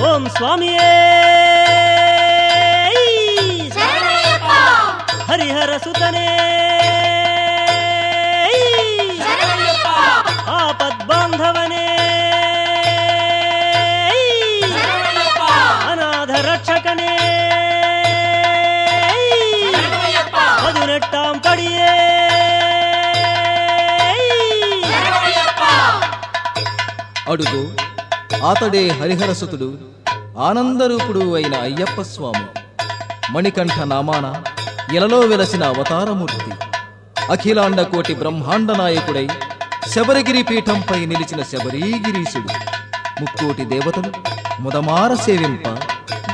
ఓం స్వామియే హరిహర సుతనే ఆపద్బాంధవనే అనాథ రక్షకనే పదునెట్టాం పడియే అడుగు ఆతడే హరిహరసుతుడు ఆనందరూపుడు అయిన అయ్యప్ప స్వామి. మణికంఠ నామాన ఇలలో వెలసిన అవతారమూర్తి. అఖిలాండ కోటి బ్రహ్మాండ నాయకుడై శబరిగిరి పీఠంపై నిలిచిన శబరీగిరీశుడు. ముక్కోటి దేవతలు ముదమార సేవింప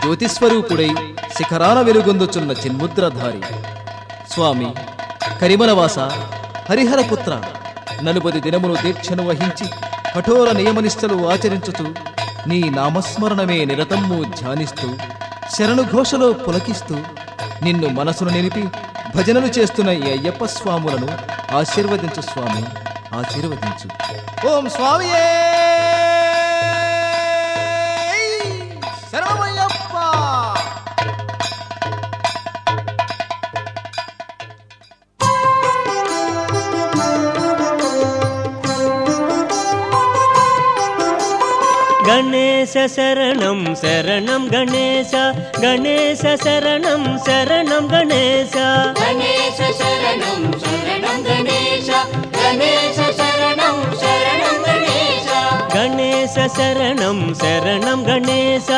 జ్యోతిస్వరూపుడై శిఖరాన వెలుగొందుచున్న చిన్ముద్రధారి. స్వామి కరిమలవాస హరిహరపుత్ర, 40 దినములు దీక్షను వహించి కఠోర నియమనిష్టలు ఆచరించుతూ నీ నామస్మరణమే నిరతము ధ్యానిస్తూ శరణుఘోషలో పులకిస్తూ నిన్ను మనసును నిలిపి భజనలు చేస్తున్న ఈ అయ్యప్ప స్వాములను ఆశీర్వదించు స్వామి, ఆశీర్వదించు. ఓం స్వామియే శరణమయ్యప్ప. గణేశ శరణం శరణం గణేశ, గణేశ శరణం శరణం గణేశ, గణేశ శరణం శరణం గణేశ, గణేశ శరణం శరణం గణేశ, గణేశ శరణం శరణం గణేశ,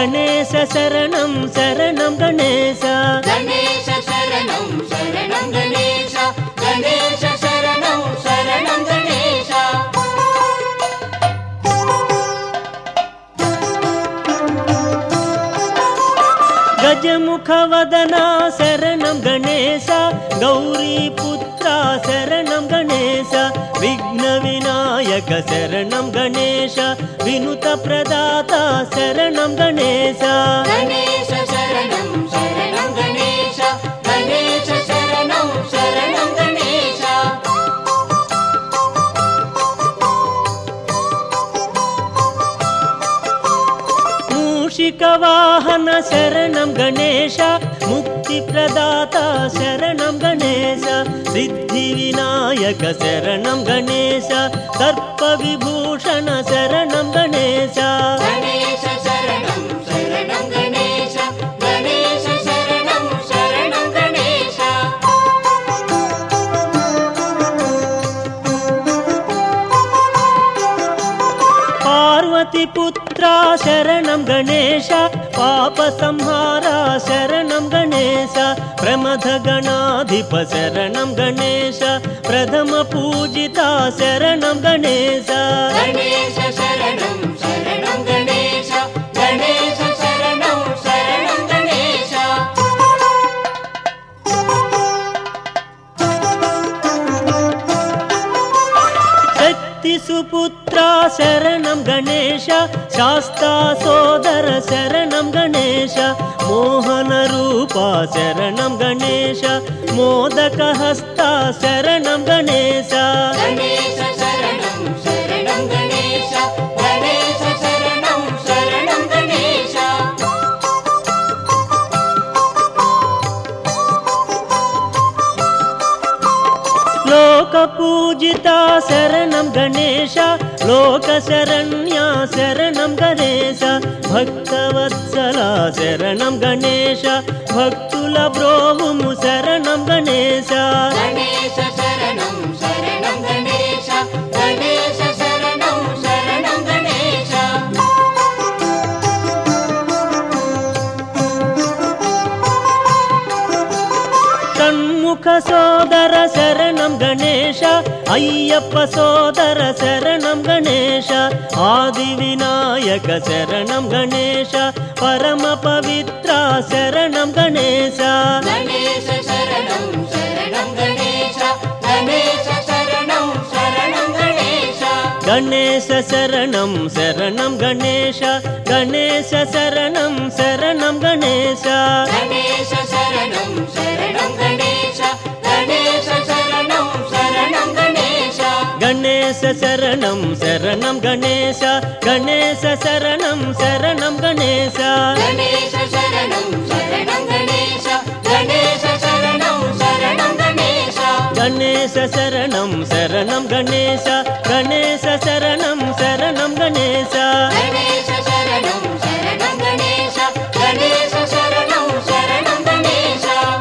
గణేశ శరణం శరణం గణేశ, గణేశ శరణం శరణం గణేశ, గణేశ శరణం శరణం గణేశ. గజముఖ వదన శరణం గణేశ, గౌరీపుత్ర శరణం గణేశ, విఘ్న వినాయక శరణం గణేశ, వినుత ప్రదాత శరణం గణేశ, గణేశ శరణం శరణం గణేశ, గణేశ శరణం శరణం గణేశ. మూషిక వాహన శరణం గణేశ, ముక్తి ప్రదాత శరణం గణేశ, సిద్ధి వినాయక శరణం గణేశ, దర్ప విభూషణ శరణం గణేశ, గణేశ శరణం శరణం గణేశ, గణేశ శరణం శరణం గణేశ. పార్వతి పుత్ర శరణం గణేశ, పాప సంహార శరణం గణేశ, ప్రమథ గణాధిప శరణం గణేశ, ప్రథమ పూజిత శరణం గణేశ, గణేశ శరణం శరణం గణేశ, గణేశ శరణం శరణం గణేశ. శక్తి సుపుత్ర శరణం గణేశ, శాస్తా సోదర శరణం గణేశ, మోహన రూప శరణం గణేశ, మోదక హస్త శరణం గణేశ, గణేశ శరణం శరణం గణేశ, గణేశ శరణం శరణం గణేశ. లోక పూజిత శరణం గణేశ, లోక శరణ్య శరణం గణేశ, భక్తవత్సల శరణం గణేశ, భక్తుల బ్రోవుము శరణం గణేశ, గణేశ శరణం శరణం గణేశ, గణేశ శరణం శరణం గణేశ. షణ్ముఖ సోదర శరణం గణేశ, అయ్యప్ప సోదర శరణం గణేశ, ఆది వినాయక శరణం గణేశ, పరమ పవిత్ర శరణం గణేశ, గణేశ శరణం శరణం గణేశ, గణేశ శరణం శరణం గణేశ. గణేశ శరణం శరణం గణేశ, గణేశ శరణం శరణం గణేశ, గణేశ శరణం శరణం గణేశ, గణేశ శరణం శరణం గణేశ. గణేశ శరణం శరణం గణేశ గణేశ శరణం శరణం గణేశ గణేశ శరణం శరణం గణేశ గణేశ శరణం శరణం గణేశ గణేశ శరణం శరణం గణేశ గణేశ శరణం శరణం గణేశ గణేశ శరణం శరణం గణేశ గణేశ శరణం శరణం గణేశ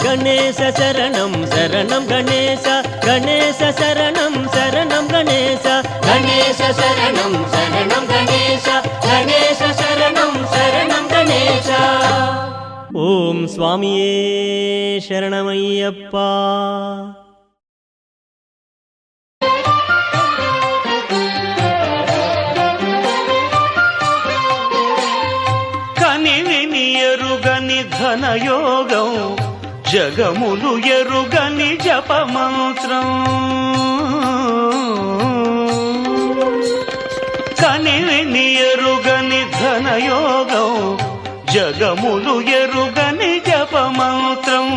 గణేశ శరణం శరణం గణేశ గణేశ శరణం శరణం గణేశ గణేశ శరణం శరణం గణేశ గణేశ శరణం శరణం గణేశ ఓం స్వామియే శరణమయ్యప్ప. కనివిని ఎరుగని ఘనయోగం జగములు ఎరుగని జపమంత్రం కనివిని ఎరుగని ఘనయోగం జగములు ఎరుగని జపమంత్రం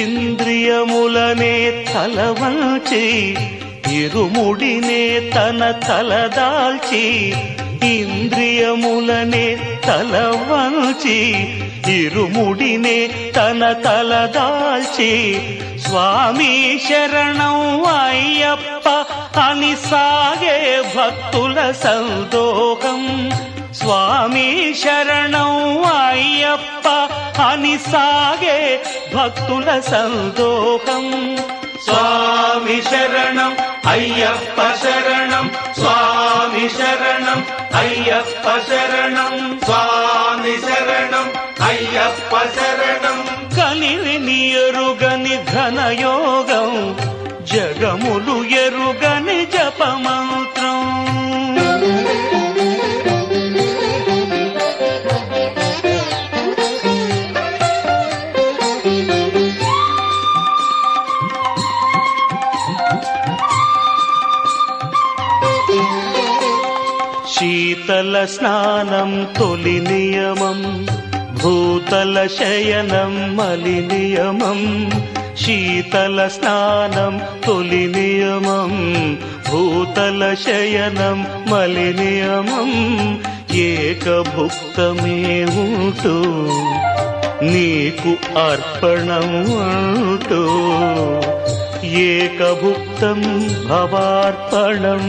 ఇంద్రియములనే తలవంచి ఇరుముడినే తన తలదాల్చి ఇంద్రియములనే తలవంచి ఇరుముడినే తన తలదాల్చి స్వామి శరణం అయ్యప్ప అని సాగే భక్తుల సందోహం స్వామి శరణం అయ్యప్ప అని సాగే భక్తుల సందోహం స్వామి శరణం అయ్యప్ప శరణం స్వామి శరణం అయ్యప్ప శరణం స్వామి శరణం అయ్యప్ప శరణం కనివిని ఎరుగని ఘనయోగం జగములు ఎరుగని జపమంత్రం శీతల స్నానం తొలి నియమం భూతల శయనం మలి నియమం శీతల స్నానం తొలి నియమం భూతల శయనం మలి నియమం ఏకభుక్తమే ఉంటూ నీకు అర్పణం అంటూ ఏకభుక్తం భవార్పణం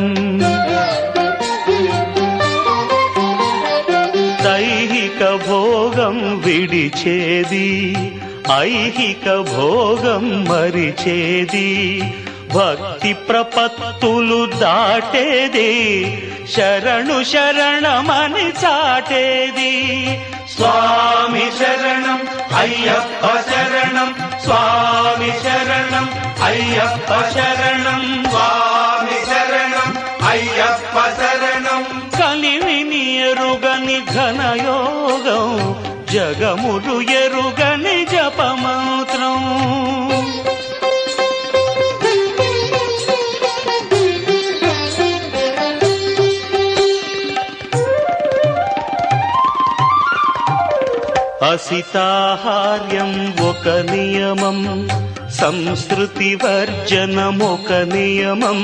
దైహిక భోగం విడిచేది ఐహిక భోగం మరిచేది భక్తి ప్రపత్తులు దాటేది శరణు శరణమని చాటేది స్వామి శరణం అయ్యప్ప శరణం స్వామి శరణం అయ్యప్ప శరణం స్వామి శరణం అయ్యప్ప శరణం కలివిని ఎరుగని ఘనయోగం జగములు ఎరుగని జపమంత్రం అసితాహార్యం ఒక నియమం సంస్కృతి వర్జనం ఒక నియమం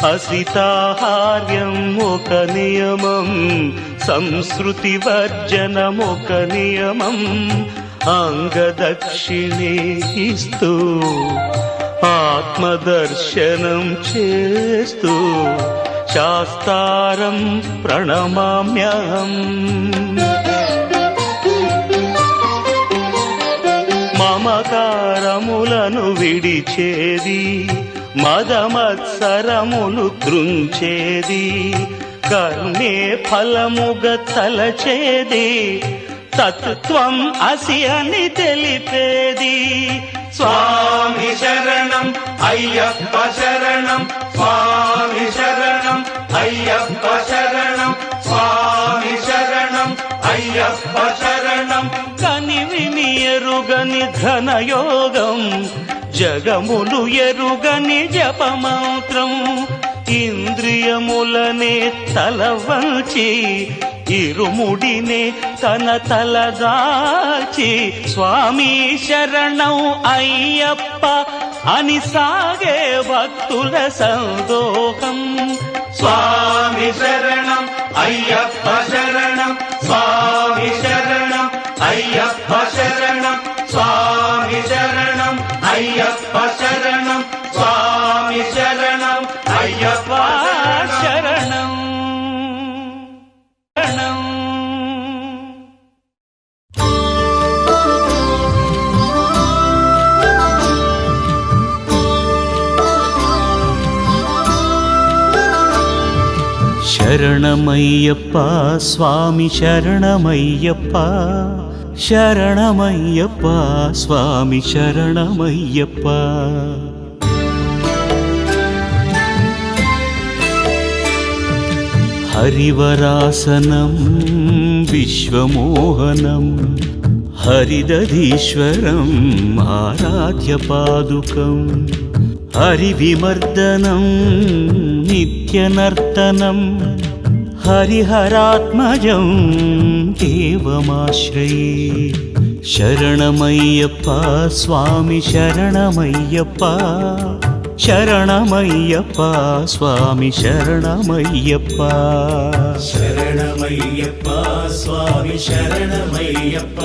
అసితాహార్యం ఒక నియమం సంస్కృతి వర్జనం ఒక నియమం అంగదక్షిణే ఇస్తూ ఆత్మదర్శనం చేస్తూ శాస్త్రారం ప్రణమామ్యహం మమకారములను విడిచేది మదమత్సరములు కృంచేది కర్మే ఫలముగ తలచేది తత్వం అసి అని తెలిపేది స్వామి శరణం అయ్యప్ప శరణం స్వామి శరణం అయ్యప్ప శరణం స్వామి శరణం అయ్యప్ప శరణం కనివిని ఎరుగని ఘనయోగం జగములు ఎరుగని జపమంత్రం ఇంద్రియములనే తలవంచి ఇరుముడినే తన తలదాచి స్వామి శరణం అయ్యప్ప అని సాగే భక్తుల సందోహం. స్వామి శరణం అయ్యప్ప శరణం, స్వామి శరణం అయ్యప్ప శరణం, స్వామి శరణం అయ్యప్ప శరణం, స్వామి శరణం అయ్యప్ప శరణం శరణం. శరణమయ్యప్ప స్వామి శరణమయ్యప్ప, శరణమయ్యప్ప స్వామి శరణమయ్యప్ప. హరివరాసనం విశ్వమోహనం, హరిదధీశ్వరం ఆరాధ్యపాదుకం, హరివిమర్దనం నిత్యనర్తనం, హరిహరాత్మజం దేవమాశ్రయే. శరణమయ్యప్ప స్వామి శరణమయ్యప్ప, శరణమయ్యప్ప స్వామి శరణమయ్యప్ప. శరణమయ్యప్ప స్వామి శరణమయ్యప్ప,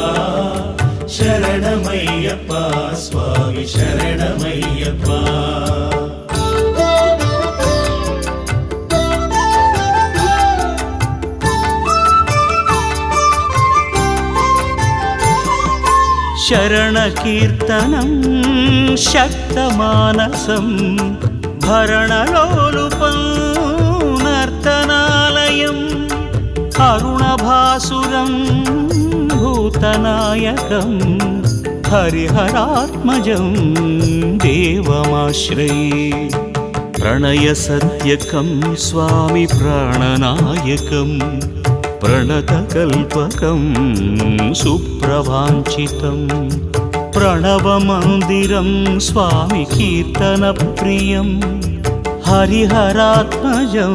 శరణమయ్యప్ప స్వామి శరణమయ్యప్ప. శరణకీర్తనం శక్తమానసం, భరణలోలుపం నర్తనాలయం, అరుణభాసురం భూతనాయకం, హరిహరాత్మజం దేవమాశ్రయే. ప్రణయసత్యకం స్వామి ప్రాణనాయకం, ప్రణతకల్పకం సుప్రవాంఛితం, ప్రణవమందిరం స్వామి కీర్తనప్రియం, హరిహరాత్మజం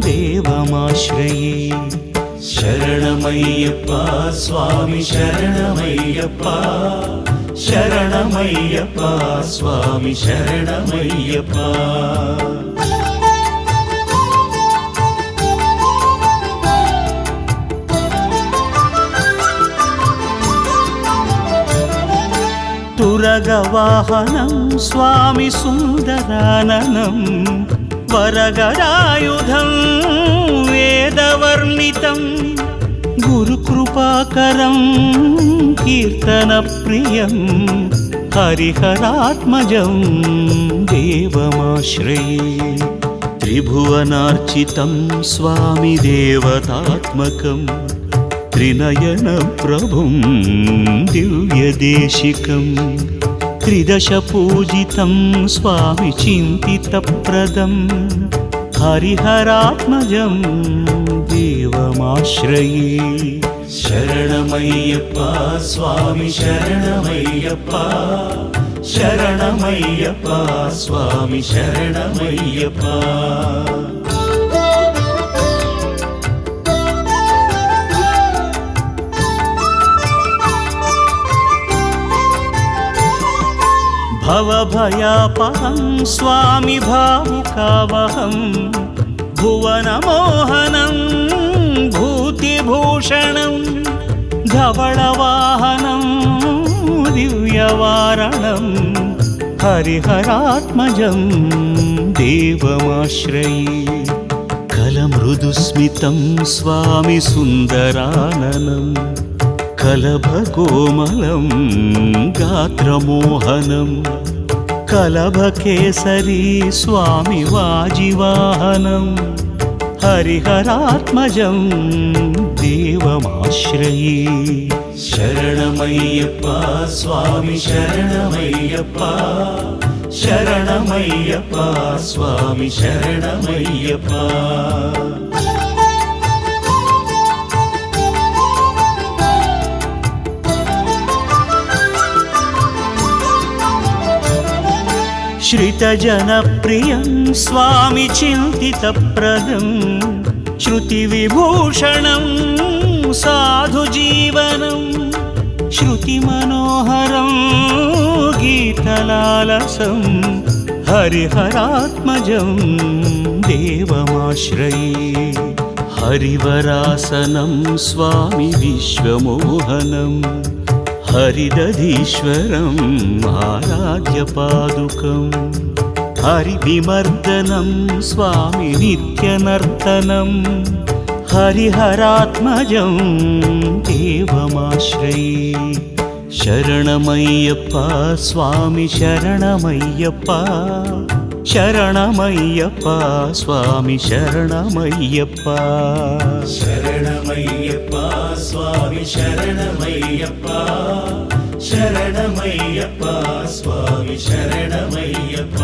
దేవమాశ్రయే. శరణమయ్యప్ప స్వామి శరణమయ్యప్ప, శరణమయ్యప్ప స్వామి శరణమయ్యప్ప. తురగవాహనం స్వామి సుందరాననం, వరగరాయుధం వేదవర్ణితం, గురుకృపాకరం కీర్తనప్రియం, హరిహరాత్మజం దేవమాశ్రయే. త్రిభువనార్చితం స్వామి దేవతాత్మకం, త్రినయన ప్రభుం దివ్యదేశికం, త్రిదశ పూజితం స్వామి చింతితప్రదం, హరిహరాత్మజం దేవమాశ్రయే. శరణమయ్యప్ప స్వామి శరణమయ్యప్ప, శరణమయ్యప్ప స్వామి శరణమయ్యప్ప. భవభయాపహం స్వామి భావుకావహం, భువనమోహనం భూతిభూషణం, ధవళవాహనం దివ్యవారణం, హరిహరాత్మజం దేవమాశ్రయే. కలమృదుస్మితం స్వామి సుందరాననం, కలభకోమలం గాత్రమోహనం, కలభకేసరీ స్వామి వాజివాహనం, హరిహరాత్మజం దేవమాశ్రయే. శరణమయ్యప్ప స్వామి శరణమయ్యప్ప, శరణమయ్యప్ప స్వామి శరణమయ్యప్ప. శ్రితజనప్రియం స్వామి చింతితప్రదం, శృతివిభూషణం సాధుజీవనం, శృతిమనోహరం గీ గీతలాలసం హరిహరాత్మజం దేవమాశ్రయే హరివరాసనం స్వామి విశ్వమోహనం హరిదధీశ్వరం ఆరాధ్యపాదుకం హరివిమర్దనం స్వామి నిత్యనర్తనం హరిహరాత్మజం దేవమాశ్రయే శరణమయ్యప్ప స్వామి శరణమయ్యప్ప శరణమయ్యప్ప స్వామి శరణమయ్యప్ప శరణమయ్యప్ప స్వామి శరణమయ్యప్ప శరణమయ్యప్ప స్వామి శరణమయ్యప్ప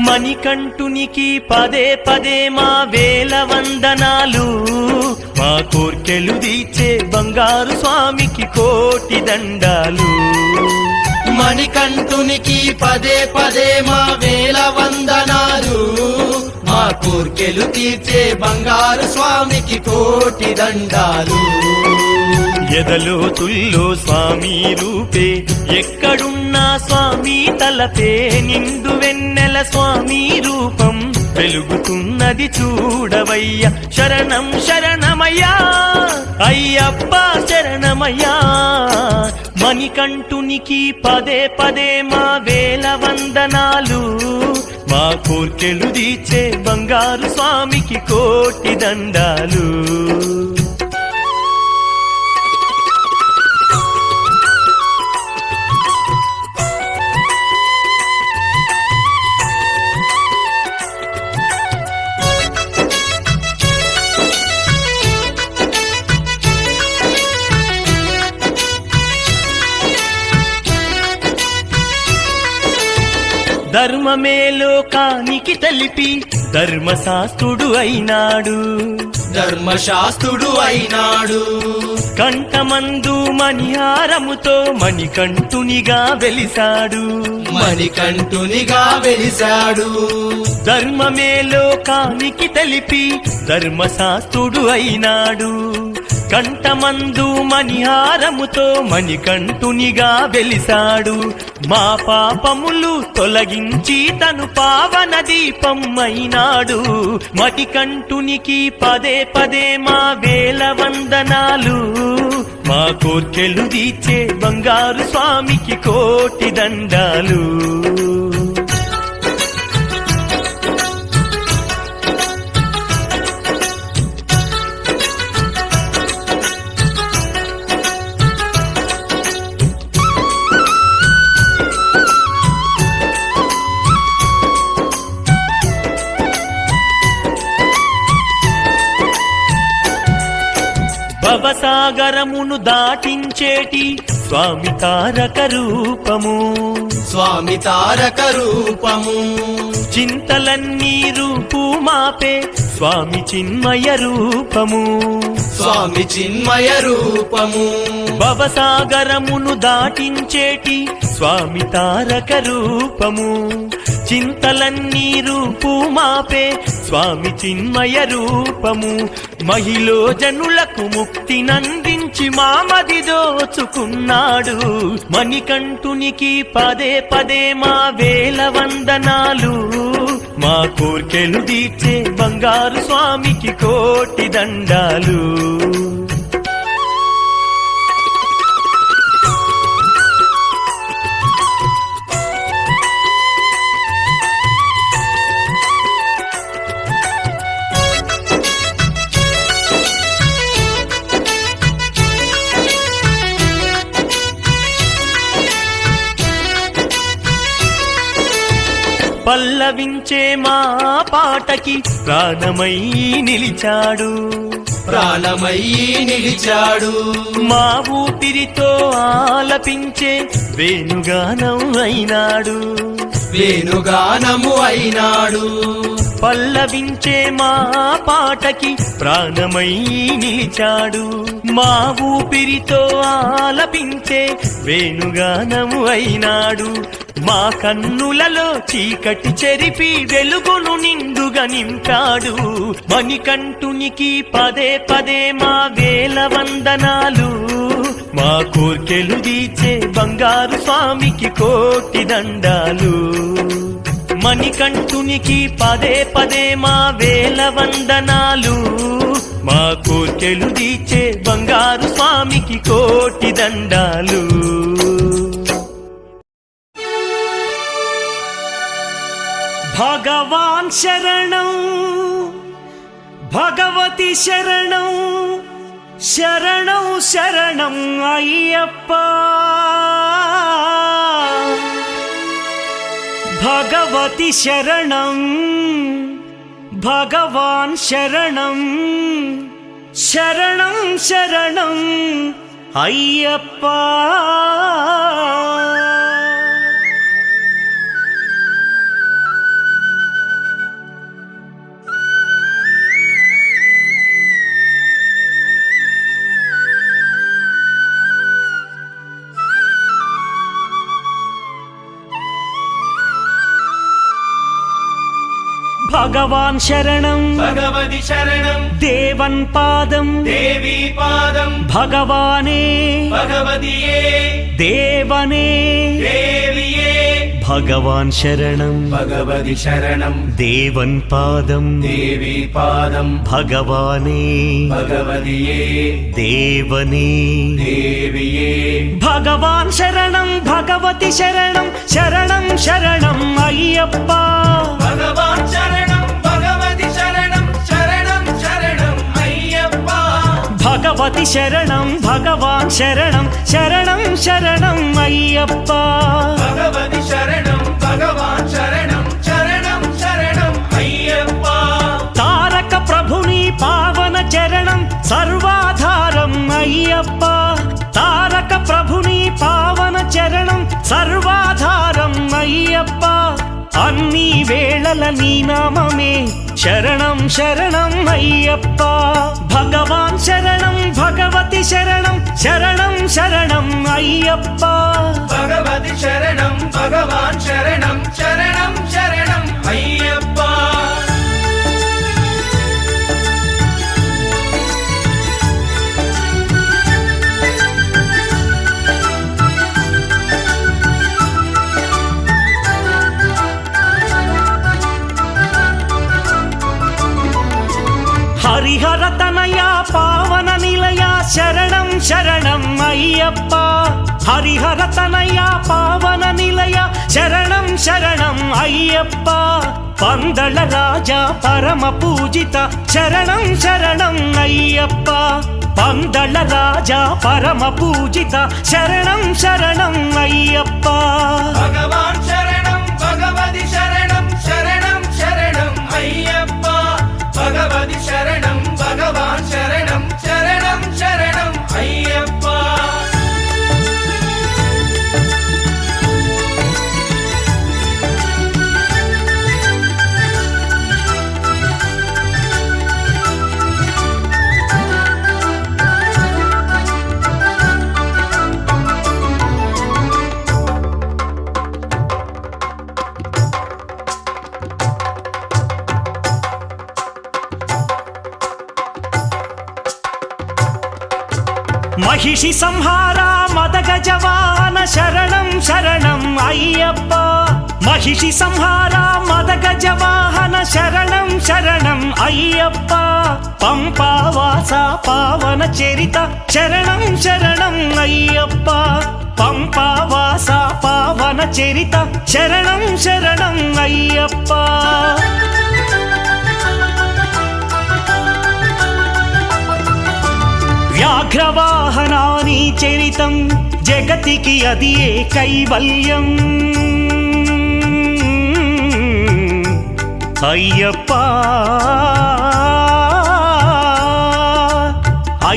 మణికంఠునికి పదే పదే మా వేల వందనాలు మా కోర్కెలు తీర్చే బంగారు స్వామికి కోటి దండాలు మణికంఠునికి పదే పదే మా వేల వందనాలు మా కోర్కెలు తీర్చే బంగారు స్వామికి కోటి దండాలు ఎదలో తుల్లో స్వామి రూపే ఎక్కడున్నా స్వామి తలపే నిండు వెన్నెల స్వామి రూపం వెలుగుతున్నది చూడవయ్యా శరణం శరణమయ్యా అయ్యప్ప శరణమయ్యా మణికంఠునికి పదే పదే మా వేల వందనాలు మా కోర్కెలు తీర్చే బంగారు స్వామికి కోటి దండాలు ధర్మమే లోకానికి తెలిపి ధర్మశాస్త్రుడు అయినాడు ధర్మశాస్త్రుడు అయినాడు కంఠమందు మణిహారముతో మణికంఠునిగా వెలిసాడు మణికంఠునిగా వెలిశాడు ధర్మమే లోకానికి తెలిపి ధర్మశాస్త్రుడు అయినాడు కంఠమందు మణిహారముతో మణికంఠునిగా వెలిసాడు మా పాపములు తొలగించి తను పావన దీపం అయినాడు మణికంఠునికి పదే పదే మా వేల వందనాలు మా కోర్కెలు తీర్చే బంగారు స్వామికి కోటి దండాలు భవసాగరమును దాటించేటి స్వామి తారక రూపము స్వామి తారక రూపము చింతలన్నీ రూపు మాపే స్వామి చిన్మయ రూపము స్వామి చిన్మయ రూపము భవసాగరమును దాటించేటి స్వామి తారక రూపము చింతలన్నీ రూపు మాపే స్వామి చిన్మయ రూపము మహిళ జనులకు ముక్తినందించి మామది దోచుకున్నాడు మణికంఠునికి పదే పదే మా వేల వందనాలు మా కోర్కెలు తీర్చే బంగారు స్వామికి కోటి దండాలు పల్లవించే మా పాటకి ప్రాణమై నిలిచాడు ప్రాణమై నిలిచాడు మా ఊపిరితో ఆలపించే వేణుగానం అయినాడు వేణుగానము అయినాడు పల్లవించే మా పాటకి ప్రాణమై నిలిచాడు మా ఊపిరితో ఆలపించే వేణుగానము అయినాడు మా కన్నులలో చీకటి చెరిపి వెలుగును నిండుగా నింపాడు మణికంఠునికి పదే పదే మా వేల వందనాలు మా కోర్కెలు తీర్చే బంగారు స్వామికి కోటి దండాలు మణికంఠునికి పదే పదే మా వేల వందనాలు మా కోర్కెలు తీర్చే బంగారు స్వామికి కోటి దండాలు భగవాన్ శరణం భగవతి శరణం శరణం శరణం అయ్యప్ప భగవతి శరణం భగవాన్ శరణం శరణం శరణం అయ్యప్ప భగవాన్ శరణం భగవతి శరణం దేవన్ పాదం దేవీ పాదం భగవానే భగవతియే దేవనే దేవియే భగవాన్ శరణం భగవతి శరణం దేవన్ పాదం దేవీ పాదం భగవానే భగవతియే దేవనే దేవియే భగవాన్ శరణం భగవతి శరణం శరణం శరణం అయ్యప్ప భగవాన్ శరణం భగవతి శరణం శరణం శరణం అయ్యప్ప భగవతి శరణం భగవాన్ శరణం శరణం శరణం అయ్యప్ప భగవతి శరణం భగవాన్ శరణం శరణం శరణం అయ్యప్ప తారక ప్రభుని పావన చరణం సర్వాధారం అయ్యప్ప తారక ప్రభుని పావన చరణం సర్వాధారం అయ్యప్ప అన్ని వేళల నీ నామమే శరణం శరణం అయ్యప్ప భగవాన్ శరణం భగవతి శరణం శరణం శరణం అయ్యప్ప భగవతి శరణం భగవాన్ శరణం శరణం శరణం అయ్యప్ప హరిహర తనయ పావన నిలయ శరణం శరణం అయ్యప్ప హరిహర తనయ పావన నిలయ శరణం శరణం అయ్యప్ప పందళ రాజా పరమ పూజిత శరణం శరణం అయ్యప్ప పందళ రాజా పరమ పూజిత శరణం శరణం అయ్యప్ప భగవాన్ శరణం భగవతి శరణం శరణం శరణం అయ్యప్ప భగవతి శరణం భగవాన్ శరణం శరణం శరణం అయ్యప్ప మహిషి సంహార మదగజవాహన శరణం శరణం అయ్యప్ప మహిషి సంహార మదగజవాహన శరణం శరణం అయ్యప్ప పంపావాస పావన చరిత శరణం శరణం అయ్యప్ప పంపావాస పావన చరిత శరణం శరణం అయ్యప్ప వ్యాఘ్రవాహనాని చరితం జగతికి అది ఏ కైవల్యం అయ్యప్ప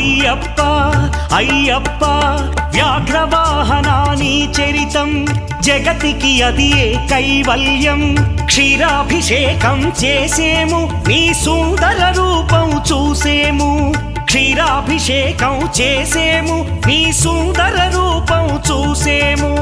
అయ్యప్ప అయ్యప్ప వ్యాఘ్రవాహనాని చరితం జగతికి అది ఏ కైవల్యం క్షీరాభిషేకం చేసేము నీ సుందర రూపం చూసేము క్షీరాభిషేకం చేసేము నీ సుందర రూపం చూసేము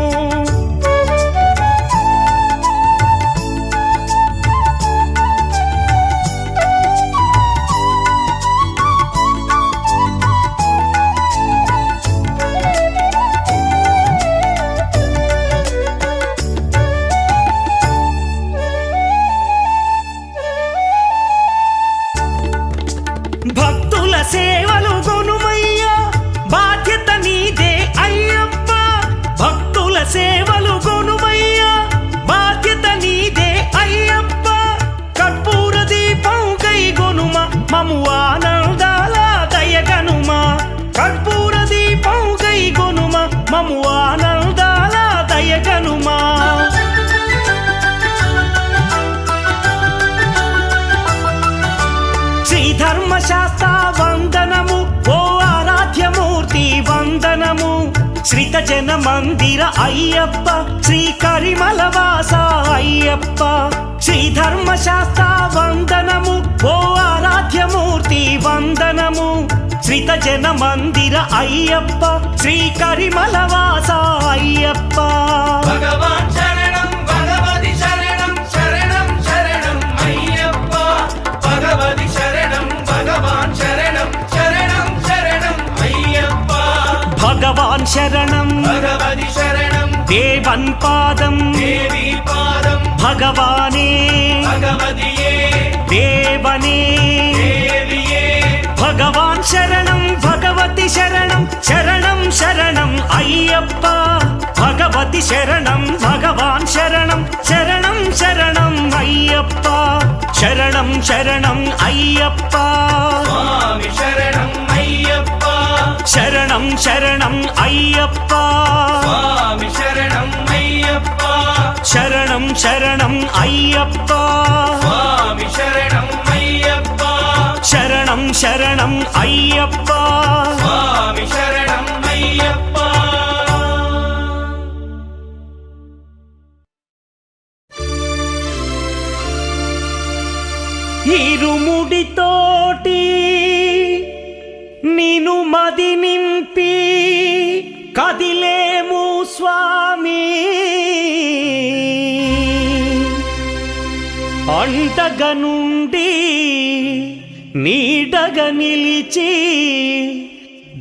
భక్తుల సేవలు గొనుమయ్యా బాధ్యత నీదే అయ్యప్ప భక్తుల సేవలు గొనుమయ్యా బాధ్యత నీదే అయ్యప్ప కర్పూర దీపం కై గొనుమ మము ఆనందాల దయగనుమ కర్పూర దీపం కై గొనుమ మము ఆనందాల దయగనుమా ధర్మశాస్త్ర వందనము ఓ ఆరాధ్యమూర్తి వందనము శ్రీత జన మందిర అయ్యప్ప శ్రీ కరిమల వాస అయ్యప్ప శ్రీ ధర్మశాస్త్ర వందనము ఓ ఆరాధ్యమూర్తి వందనము శ్రీత జన మందిర అయ్యప్ప శ్రీ కరిమల వాస అయ్యప్ప భగవాన్ శరణం భగవతి శరణం శరణం శరణం అయ్యప్ప భగవతి శరణం భగవాన్ శరణం శరణం శరణం అయ్యప్ప భగవాన్ శరణం భగవతి శరణం దేవన్ పాదం దేవి పాదం భగవానే భగవతియే దేవనే దేవియే భగవాన్ శరణం భగవతి శరణం శరణం శరణం అయ్యప్ప భగవతి శరణం భగవాన్ శరణం శరణం శరణం అయ్యప్ప శరణం శరణం అయ్యప్ప స్వామి శరణం అయ్యప్ప శరణం శరణం అయ్యప్ప స్వామి శరణం అయ్యప్ప శరణం శరణం అయ్యప్ప స్వామి శరణం అయ్యప్ప శరణం శరణం అయ్యప్ప స్వామి శరణం అయ్యప్ప ఇరుముడితోటి నిను మది నింపి కదిలేము స్వామి అండగ నుండి నీడగ నిలిచి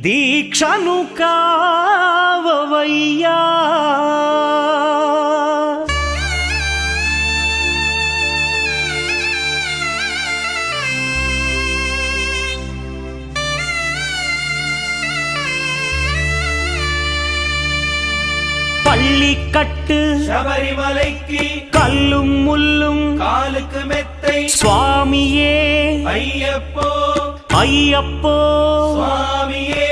దీక్షను కావవయ్యా பள்ளிக்கட்டு శబరిమలైకి கல்லும் முள்ளும் காலுக்கு மெத்தை சுவாமியே ஐயப்போ ஐயப்போ சுவாமியே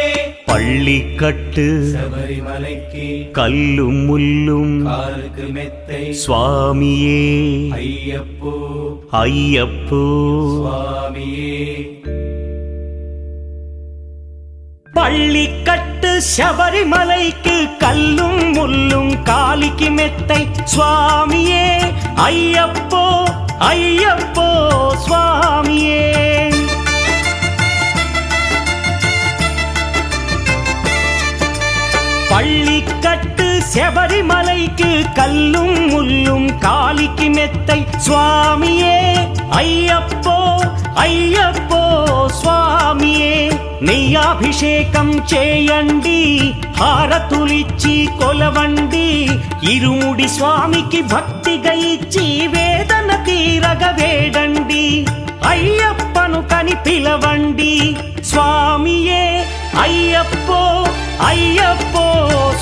பள்ளிக்கட்டு శబరిమలైకి கல்லும் முள்ளும் காலுக்கு மெத்தை சுவாமியே ஐயப்போ ஐயப்போ சுவாமியே பள்ளிக்கட்டு శబరిమలైకి கல்லும் முள்ளும் காலிக்கு மெத்தை சுவாமியே ஐயப்போ ஐயப்போ சுவாமியே பள்ளிக்கட்டு శబరిమలైకి కల్லும் ముల్லும் కాలికి మెత్తై స్వామియే అయ్యప్పో అయ్యప్పో స్వామియే నెయ్యాభిషేకం చేయండి హారతులిచ్చి కొలవండి ఇరుముడి స్వామికి భక్తిగా ఇచ్చి వేదన తీరగ వేడండి అయ్యప్పను కని పిలవండి స్వామియే అయ్యప్పో అయ్యప్పో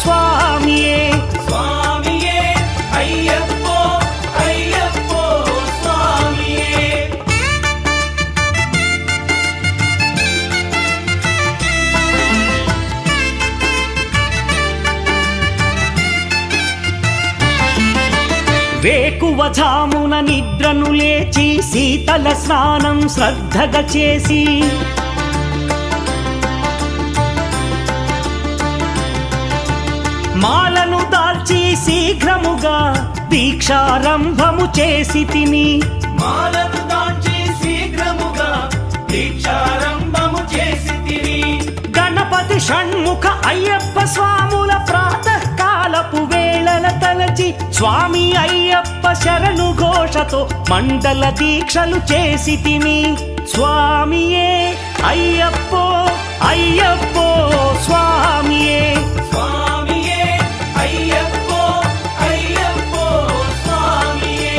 స్వామియే స్వామియే అయ్యప్పో అయ్యప్పో స్వామియే వేకువజామున నిద్రను లేచి శీతల స్నానం శ్రద్ధగా చేసి మాలను దాల్చి శీఘ్రముగా దీక్షారంభము చేసి తిని మాలను దాల్చి శీఘ్రముగా దీక్షారంభము చేసి తిని గణపతి షణ్ముఖ అయ్యప్ప స్వాముల ప్రాతకాలపు వేళల తలచి స్వామి అయ్యప్ప శరణు ఘోషతో మండల దీక్షలు చేసి తిని స్వామియే అయ్యప్పో అయ్యప్పో స్వామియే స్వామియే అయ్యప్పో అయ్యప్పో స్వామియే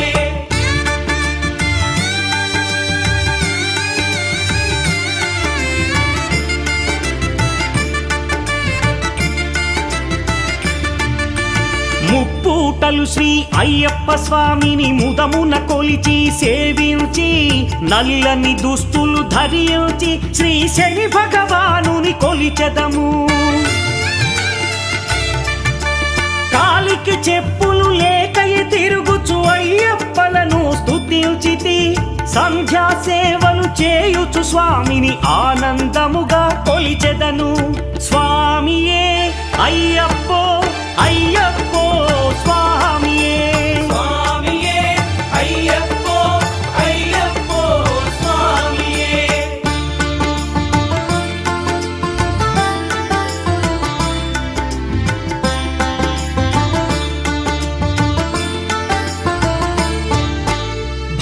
ముప్పూటలు శ్రీ అయ్యప్ప స్వామిని ముదమున కొలిచి సేవించి నల్లని దుస్తులు ధరించి శ్రీ శని భగవానుని కొలిచెదము కాలికి చెప్పులు లేకయి తిరుగుచు అయ్యప్పలను స్తుతించితి సంధ్యా సేవలు చేయుచు స్వామిని ఆనందముగా కొలిచెదను స్వామియే అయ్యప్పో అయ్యప్పో స్వామియే స్వామియే అయ్యప్పో అయ్యప్పో స్వామియే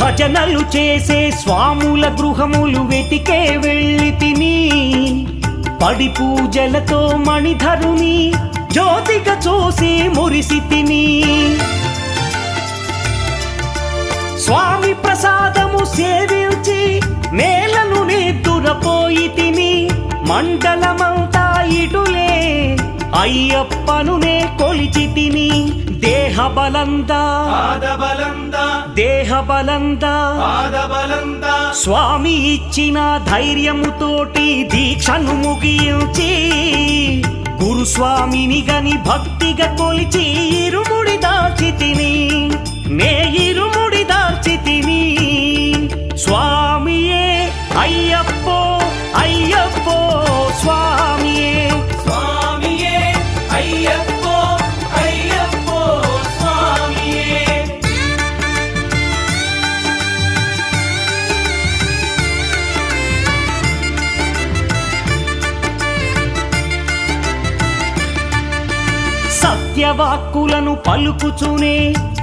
భజనలు చేసే స్వాముల గృహములు వెతికే వెళ్ళి తిని పడి పూజలతో మణిధరుని జ్యోతిగా చూసి మురిసి తిని స్వామి ప్రసాదము సేవించి నేలను నిద్దురపోయి తిని మండలమంతా ఇటులే అయ్యప్పనునే కొలిచి తిని దేహబలందా పాదబలందా దేహబలందా పాదబలందా స్వామి ఇచ్చిన ధైర్యముతోటి దీక్షను ముగించి గురుస్వామిని గని భక్తిగా కొలిచి ఇరుముడి దాల్చి తిని నే ఇరుముడి దాల్చి తిని స్వామియే అయ్యప్పో అయ్యప్పో స్వామియే స్వామియే అయ్యప్పో అయ్యప్పో స్వామియే సత్యవాక్కులను పలుకుచునే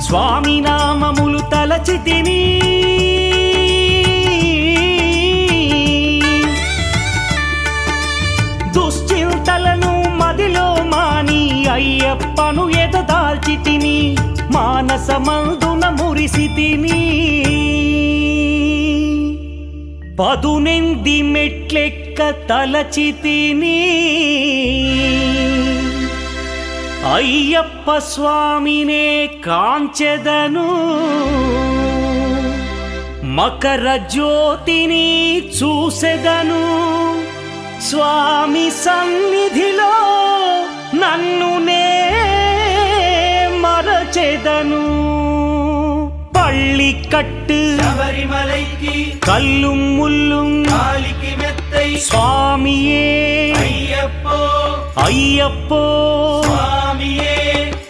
స్వామి నామములు తలచి తిని దుశ్చింతలను మదిలో మాని అయ్యప్పను ఎదదాల్చి తిని మానసమందున మురిసి తిని పదునెంది మెట్లెక్క తలచి తిని అయ్యప్ప స్వామినే కాంచెదను మకర జ్యోతిని చూసెదను స్వామి సన్నిధిలో నన్ను నే మరచెదను పళ్ళికట్టు శబరిమలైకి కల్లుం ముల్లుం కాలికి మెత్తై స్వామియే అయ్యప్పో అయ్యప్పో స్వామియే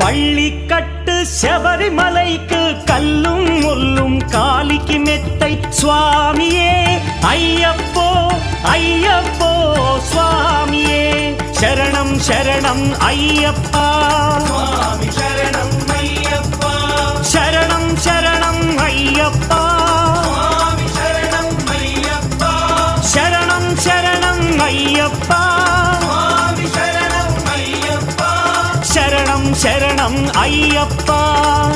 பள்ளிக்கட்டு శబరిమలైக்கு கல்லும் முள்ளும் காலிக்கு மெத்தை சுவாமியே ஐயப்போ ஐயப்போ சுவாமியே சரணம் சரணம் ஐயப்பா స్వామి శరణం అయ్యప్ప சரணம் சரணம் ஐயப்பா స్వామి శరణం అయ్యప్ప சரணம் சரணம் ஐயப்பா స్వామి శరణం అయ్యప్ప శరణం శరణం అయ్యప్ప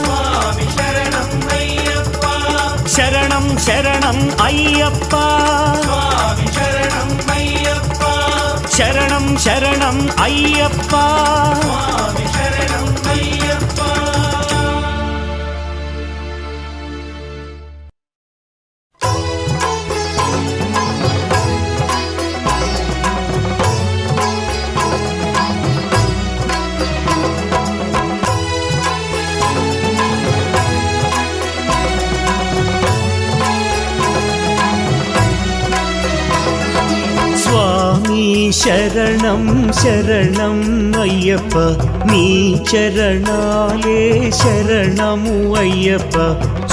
స్వామి శరణం అయ్యప్ప శరణం శరణం అయ్యప్ప స్వామి శరణం అయ్యప్ప శరణం శరణం అయ్యప్ప స్వామి శరణం అయ్యప్ప శరణం శరణం అయ్యప్ప నీ చరణాలే శరణము అయ్యప్ప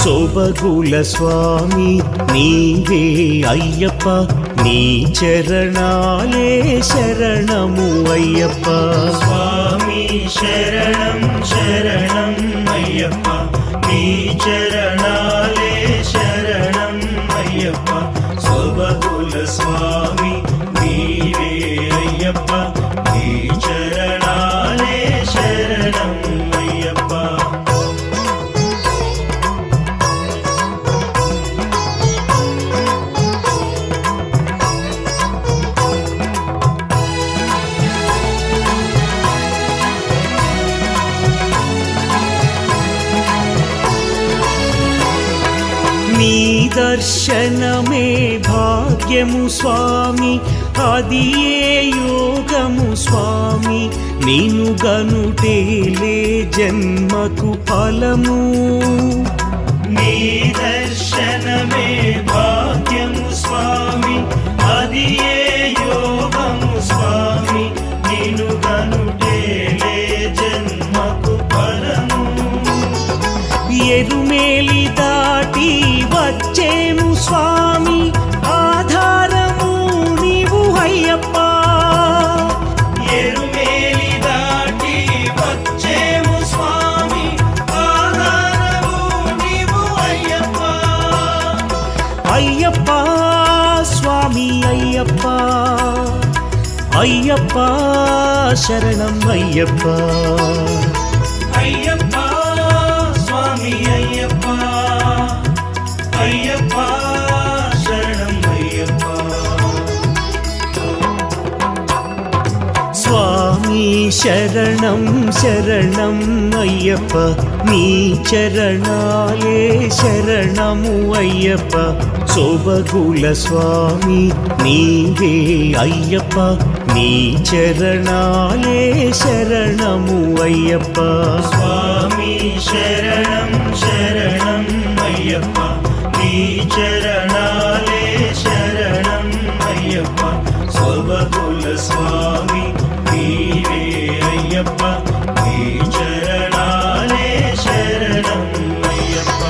సోబగుల స్వామి నీవే అయ్యప్ప నీ చరణాలే శరణము అయ్యప్ప స్వామి శరణం శరణం అయ్యప్ప నీ చరణాలే శరణం అయ్యప్ప సోబగుల స్వామి నీవే అయ్యప్ప నీ చరణాలే శరణం అయ్యప్ప నీ దర్శనమే భాగ్యము స్వామి అది ఏ యోగము స్వామి నిన్ను గనుటేలే జన్మకు ఫలము నీ దర్శనమే భాగ్యము స్వామి అది ఏ యోగము స్వామి నిన్ను కనుటేలే జన్మకు ఫలము ఎరుమేలి దాటి వచ్చేము స్వామి ఆధారము నీవు అయ్యప్ప ఎరుమేలి దాటి వచ్చేము స్వామి ఆధారము నీవు అయ్యప్ప అయ్యప్ప స్వామి అయ్యప్ప అయ్యప్ప శరణం అయ్యప్ప అయ్యప్ప స్వామి అయ్యప్ప అయ్యప్ప శరణం అయ్యప్ప స్వామి శరణం శరణం అయ్యప్ప నీ చరణాలే శరణము అయ్యప్ప సోబగుల స్వామి నీవే అయ్యప్ప నీ చరణాలే శరణము అయ్యప్ప స్వామి శరణం శరణం అయ్యప్ప నీ చరణాలే శరణం అయ్యప్ప సోబగుల స్వామి నీవే అయ్యప్ప నీ చరణాలే శరణం అయ్యప్ప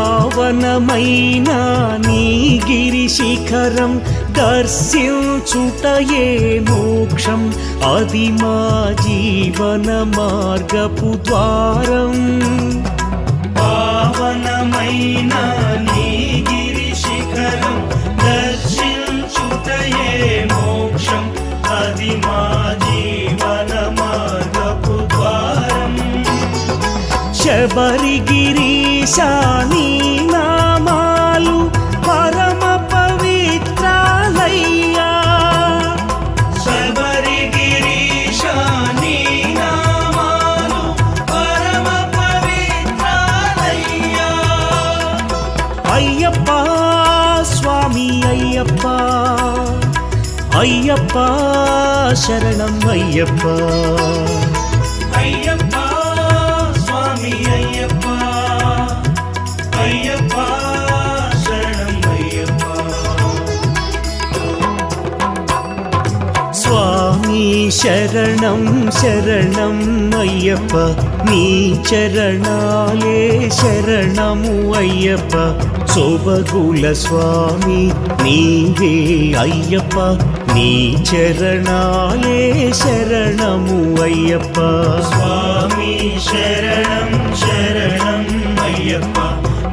పావనమైన నీ గిరి శిఖరం దర్శించుటయే మోక్షం అది మా జీవన మార్గపు ద్వారం పావనమైన నీ గిరి శిఖరం దర్శించుటయే మోక్షం అది మా జీవన మార్గపు ద్వారం శబరిగిరీశ నీ నామాలు పరమ పవిత్రాలయ్యా శబరిగిరీశ నీ నామాలు పరమ పవిత్రాలయ్యా అయ్యప్ప స్వామి అయ్యప్ప అయ్యప్ప శరణం అయ్యప్ప అయ్యప్ప స్వామి అయ్యప్ప అయ్యప్ప శరణం అయ్యప్ప స్వామి శరణం శరణం అయ్యప్ప నీ చరణాలే శరణము అయ్యప్ప సోబగుల స్వామి నీవే అయ్యప్ప నీ చరణాలే శరణము అయ్యప్ప స్వామి శరణం శరణం అయ్యప్ప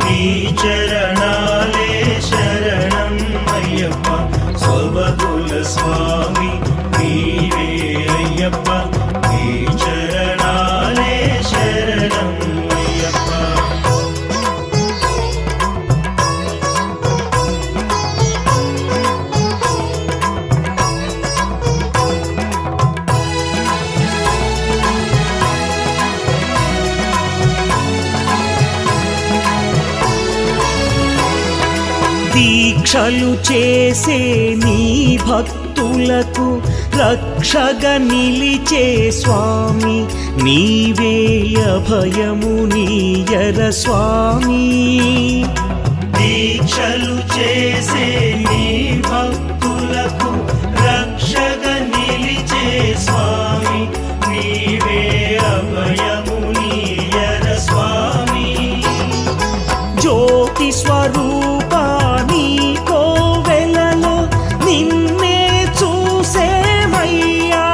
నీ చరణాలే శరణం అయ్యప్ప సోబగుల స్వామి నీవే అయ్యప్ప నీ చరణాలే శరణం అయ్యప్ప దీక్షలు చేసే నీ భక్తులకు రక్షగా నిలిచే స్వామి నీవే అభయము నీయర స్వామి. దీక్షలు చేసే నీ భక్తులకు రక్షగా నిలిచే స్వామి నీవే అభయము నీయర స్వామి. జ్యోతి స్వరూపా నీ కోవెలలో నిన్నే చూసేమయ్యా.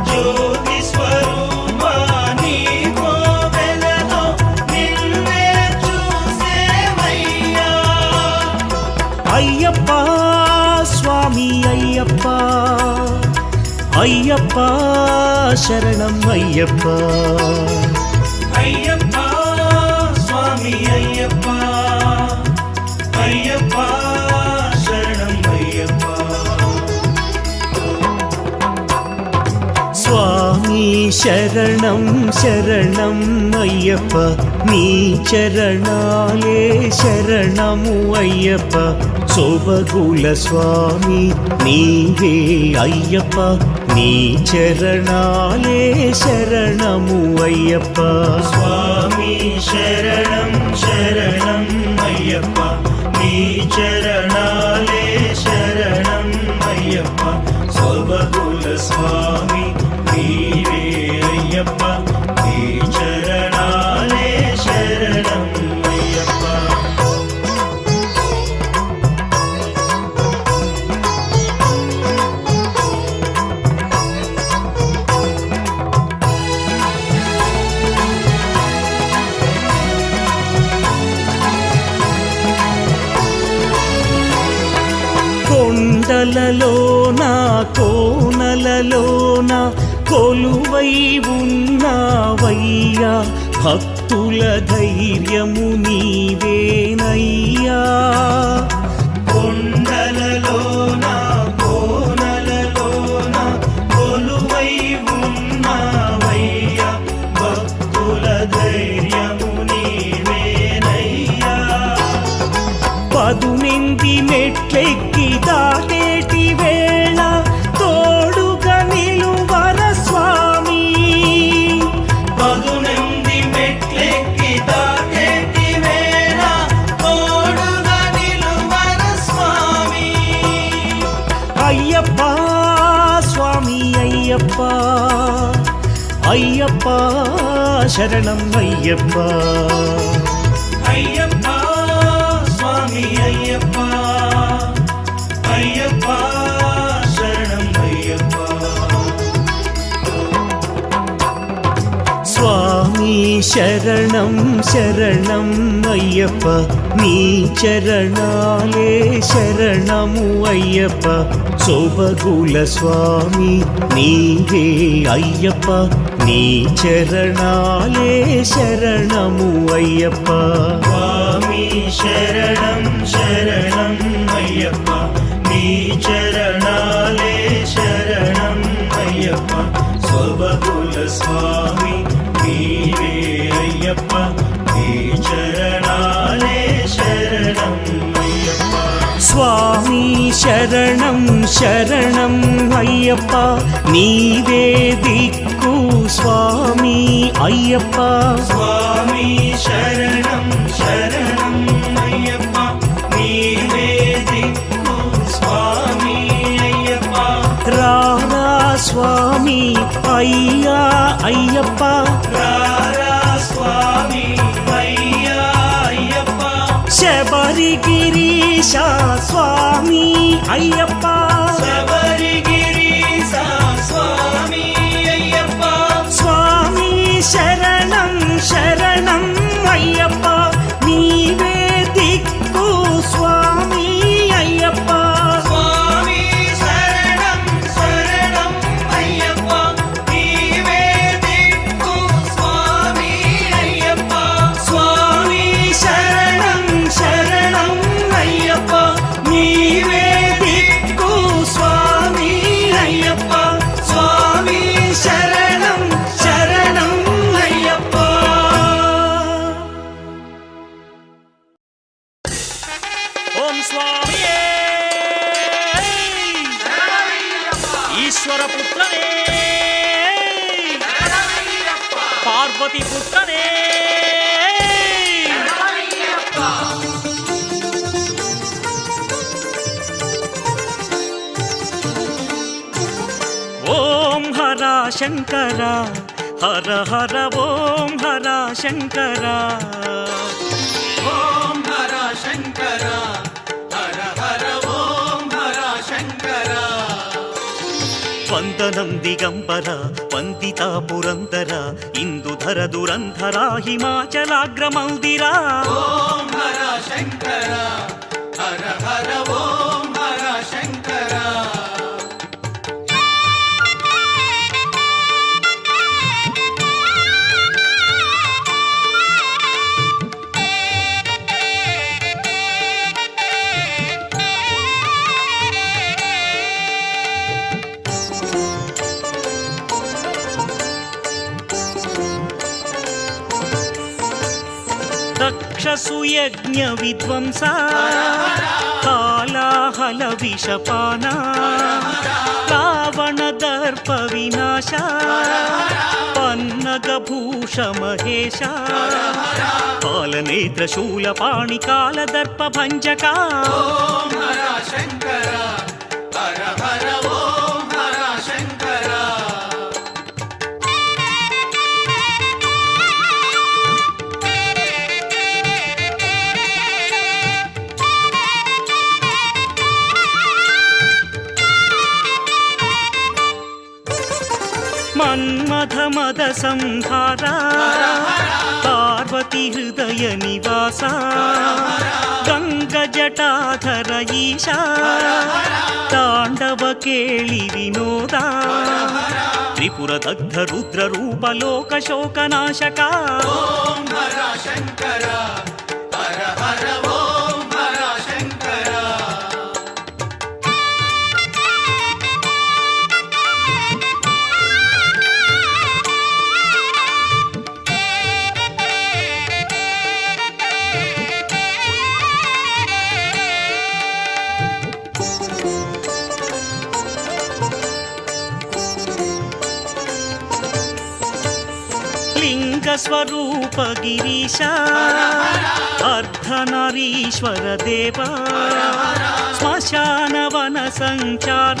జ్యోతి స్వరూపా నీ కోవెలలో నిన్నే చూసేమయ్యా. అయ్యప్ప స్వామి అయ్యప్ప అయ్యప్ప శరణం అయ్యప్ప. అయ్యప్ప స్వామి అయ్యప్ప అయ్యప్ప శరణం అయ్యప్ప. స్వామి శరణం శరణం అయ్యప్ప నీ చరణాలే శరణము అయ్యప్ప. సోబగుల స్వామి నీవే అయ్యప్ప నీ చరణాలే శరణము అయ్యప్ప. స్వామి శరణం శరణం అయ్యప్ప నీ చరణాలే శరణం అయ్యప్ప. సోబగుల స్వామి నీవే అయ్యప్ప నీ చరణాలే శరణం అయ్యప్ప. కొండలలోన కోనలలోన కొలువై ఉన్నావయ్యా భక్తుల ధైర్యము నీవేనయ్యా. కొండలలోన కోనలలోన కొలువై ఉన్నావయ్యా భక్తుల ధైర్యము నీవేనయ్యా. పదునింది మెట్లెక్కి దాటేటి వేళ తోడుగా నిలువర స్వామి. పదునెంది మెట్లెక్కి దాటేటి వేళ తోడుగా నిలువర స్వామి. అయ్యప్ప స్వామి అయ్యప్ప అయ్యప్ప శరణం అయ్యప్ప. అయ్యప్ప స్వామి అయ్యప్ప అయ్యప్ప శరణం అయ్యప్ప. స్వామి శరణం శరణం అయ్యప్ప నీ చరణాలే శరణము అయ్యప్ప. సోబగుల స్వామి నీవే అయ్యప్ప నీ చరణాలే శరణము అయ్యప్ప. స్వామి శరణం శరణం అయ్యప్ప నీ చరణాలే శరణం అయ్యప్ప. సోబగుల స్వామి నీవే అయ్యప్ప నీ చరణాలే శరణం అయ్యప్ప. స్వామి శరణం శరణం అయ్యప్ప నీవే దిక్కు స్వామి అయ్యప్ప. స్వామి శరణం శరణం అయ్యప్ప నీవే దిక్కు స్వామి అయ్యప్ప. రారా స్వామి అయ్యా అయ్యప్ప. రారా స్వామి అయ్యా అయ్యప్ప. శబరిగిరీశ స్వామి అయ్యప్ప. శబరిగిరీశ స్వామి అయ్యప్ప. స్వామి శరణం శరణం అయ్యప్ప నీవే దిక్కు స్వామి అయ్యప్ప. స్వామి శరణం శరణం అయ్యప్ప నీవే దిక్కు స్వామి అయ్యప్ప. స్వామి శరణం శరణం అయ్యప్ప నీవే దిక్కు స్వామి ఈశ్వర పుత్రనే పార్వతి పుత్రనే ఓం హర శంకర హర హర ఓం హర శంకర ఓం హర శంకర హర హర ఓం హర శంకర వందనం దిగంబర వందితా పురందర ఇందుధర దురంధర హిమాచలాగ్రమందిరా ఓం హర శంకర హర హర ఓం హర శంకర దక్షసుయజ్ఞ విధ్వంస కాలాహల విషపాన రావణ దర్ప వినాశ పన్నగ భూష మహేశ కాలనేత్ర శూలపాణి కాలదర్ప భంజక ఓం హర శంకర హర హర ఓం హర శంకర మన్మథ మద సంహార పార్వతి హృదయ నివాస గంగ జటాధర ఈశా తాండవ కేళి వినోద త్రిపుర దగ్ధ రుద్ర రూప లోక శోకనాశక ఓం హర శంకర హర హర ఓం హర శంకర లింగ స్వరూప గిరీశ అర్ధనారీశ్వర దేవ శ్మశాన వన సంచార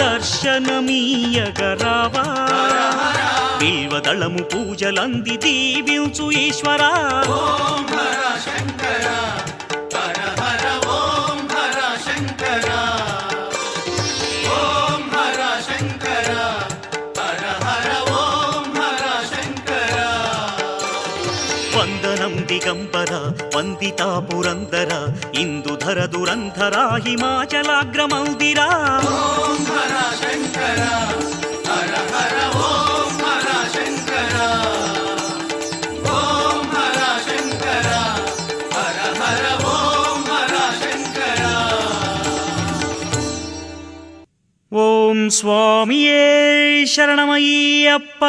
దర్శనమీయగరావా బిల్వదళము పూజలంది దీవించు ఈశ్వరా ఓం హర శంకర హర హర ఓం హర శంకర ఓం హర శంకర హర హర ఓం హర శంకర వందనం దిగంబర వందితా పురందర ఇందుధర దురంధర హిమాచలాగ్రమందిరా ఓం హర శంకర హర హర ఓం హర శంకర ఓం హర శంకర హర హర ఓం హర శంకర ఓం స్వామియే శరణమయ్యప్ప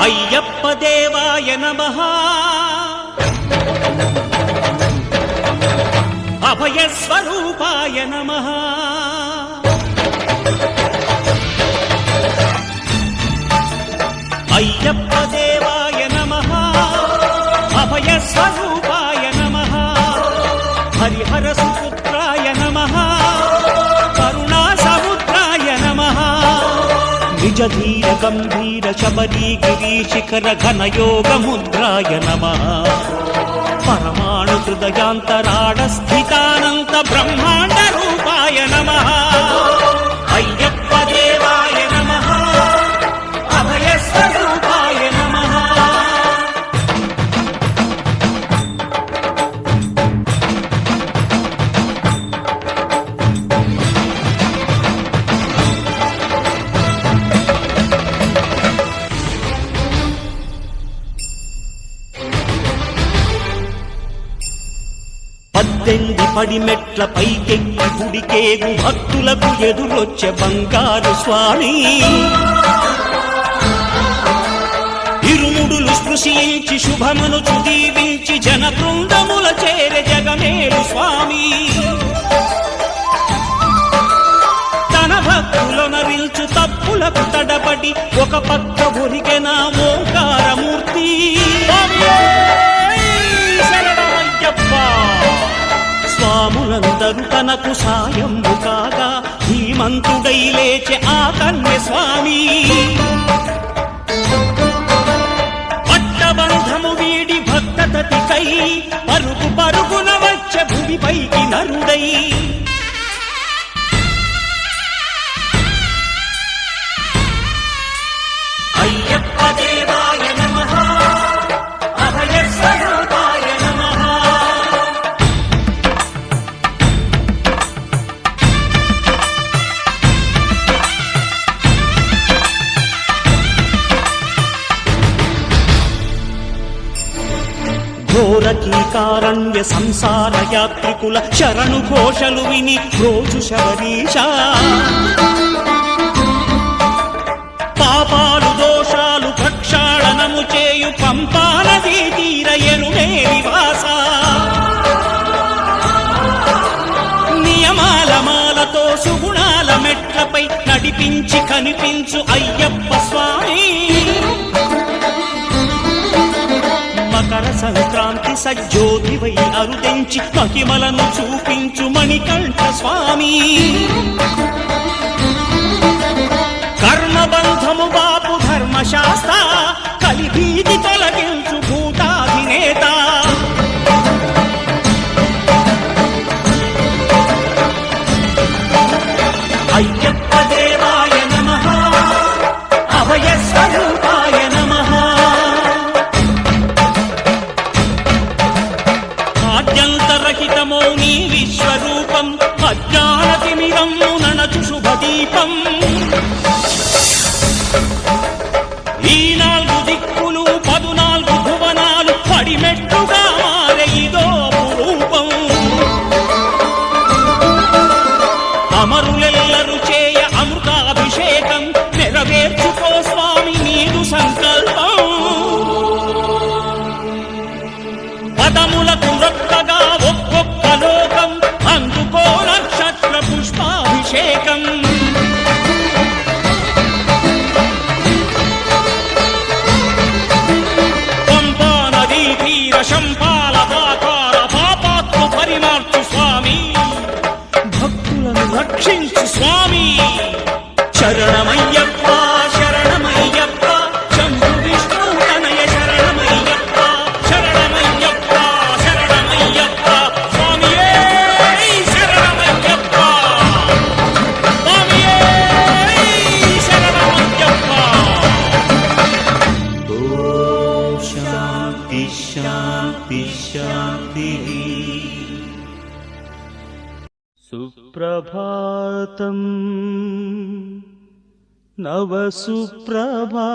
అయ్యప్ప దేవాయ నమః అభయస్వరూపాయ నమః అయ్యప్ప దేవాయ నమః అభయస్వరూపాయ నమః హరిహర సుపుత్రాయ నమః కరుణా సముద్రాయ నమః నిజ ధీర గంభీర శబరీ గిరి శిఖర ఘన యోగ ముద్రాయ నమః పరమాణు హృదయాంతరాడ స్థితానంత బ్రహ్మాండ రూపాయ నమః అయ్యప్ప దేవాయ నమః అభయస్వరూపాయ నమః పద్దెంది పడి మెట్ల పైకెక్కి గుడికేగు భక్తులకు ఎదురొచ్చే బంగారు స్వామి ఇరుముడులు స్పృశించి శుభమనుచు దీవించి జన బృందముల చేరే జగమేలు స్వామి తన భక్తులొనరిల్చు తప్పులకు తడబడి ఒక పక్క ఒరిగెన ఓంకారమూర్తి శరణమయ్యప్ప స్వాములందరూ తనకు సాయము కాగా ధీమంతుడై లేచే ఆ కన్య స్వామి పట్టబంధము వీడి భక్తతతికై పరుగు పరుగున వచ్చే భూమిపైకి నరుడై అయ్యప్ప దేవాయ నమః అభయ స్వరూపాయ నమః ఘోరకీకారణ్య సంసార యాత్రికుల శరణు ఘోషలు విని రోజు శబరీష పాపాలు దోషాలు ప్రక్షాళనము చేయు పంపానదీ తీరయను నివాస నియమాల మాలతో సుగుణాల మెట్లపై నడిపించి కనిపించు అయ్యప్ప స్వామి మకర సంక్రాంతి సజ్జోతివై అరుదించి మహిమలను చూపించు మణికంఠ స్వామి కర్మబంధము బాపు ధర్మశాస్త్ర కలిభీతి తొలగించు భూతాధినేత అయ్యప్ప దేవాయ నమః అభయ స్వరూపాయ నమః ఆద్యంతరహితమో నీ విశ్వరూపం అజ్ఞానతిమిరము ననచు శుభదీపం ఈ 4 దిక్కులు 14 భువనాలు పడిమెట్టుగా మారే ఇదో రూపం అమరులెల్లరు చేయ అమృతాభిషేకం నెరవేర్చుకో స్వామి నీదు సంకల్పం పదములకు రొక్కగా ఒక్కొక్క లోకం అందుకో నక్షత్ర పుష్పాభిషేకం శంపాల పాతాల పాపాత్మ పరిమార్చు స్వామి భక్తులను రక్షించు స్వామి శరణమయ్యప్ప శరణమయ్యప్ప శంభు విష్ణు తనయ శరణమయ్యప్ప శరణమయ్యప్ప శరణమయ్యప్ప స్వామియే శరణమయ్యప్ప స్వామియే శరణమయ్యప్ప ఓం శాంతి శాంతి శాంతి సుప్రభాతం నవ సుప్రభాతం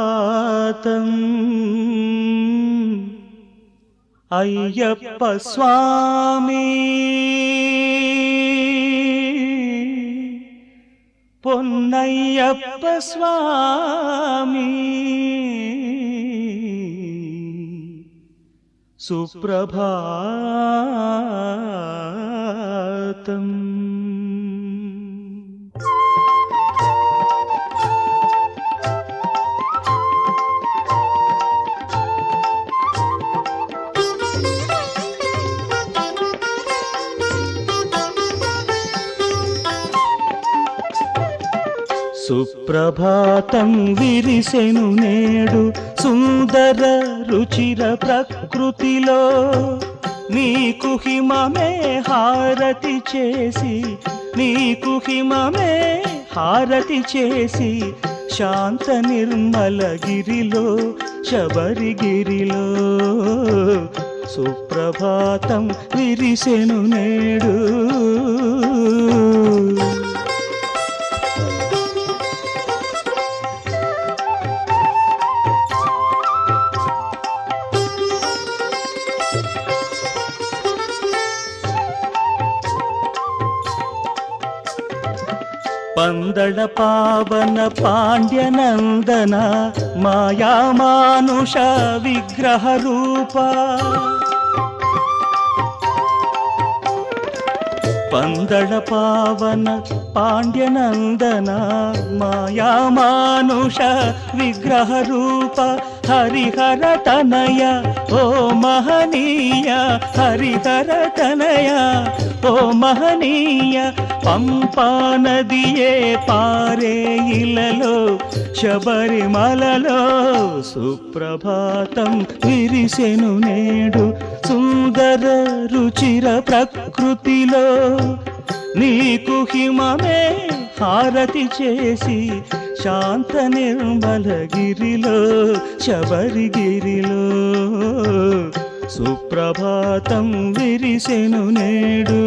అయ్యప్ప స్వామి పొన్నయ్యప్ప స్వామి సుప్రభాతం సుప్రభాతం విరిసెను నేడు సుందర రుచిర ప్రకృతిలో నీకు హిమమే హారతి చేసి నీకు హిమమే హారతి చేసి శాంత నిర్మల గిరిలో శబరిగిరిలో సుప్రభాతం విరిసెను నేడు పందళ పావన పాండ్యనందన మాయామానుష విగ్రహ రూప పందళ పావన పాండ్యనందన మాయామానుష విగ్రహ రూప హరిహర తనయ ఓ మహనీయ హరిహర తనయ ఓ మహనీయ పంపా నదియే పారే ఇలలో శబరిమలలో సుప్రభాతం విరిసెను నేడు సుందర రుచిర ప్రకృతిలో నీకు హిమమే హారతి చేసి శాంత నిర్మలగిరిలో శబరిగిరిలో సుప్రభాతం విరిసెను నేడు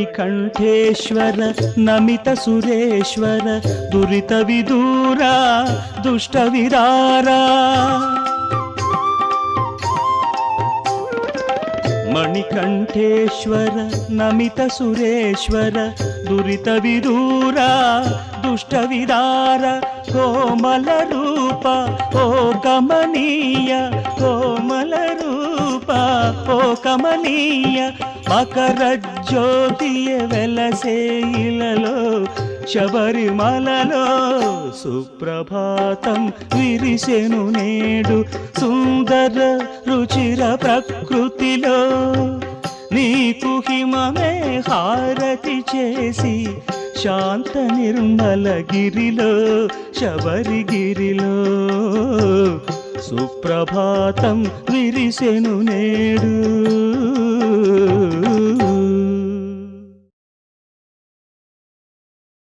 మణికంఠేశ్వర నమిత సురేశ్వర దురిత విదూరా దుష్ట విరారా మణికంఠేశ్వర నమిత సురేశ్వర దురిత విదూరా దుష్ట విదార కోమల రూప ఓ కమనీయ కోమల రూప ఓ కమనీయ మకర జ్యోతియ వెలసే ఇలలో శబరిమలలో సుప్రభాతం విరిసెను నేడు సుందర రుచిర ప్రకృతిలో నీకు హిమమే హారతి చేసి శాంత నిర్మలగిరిలో శబరిగిరిలో సుప్రభాతం విరిసెను నేడు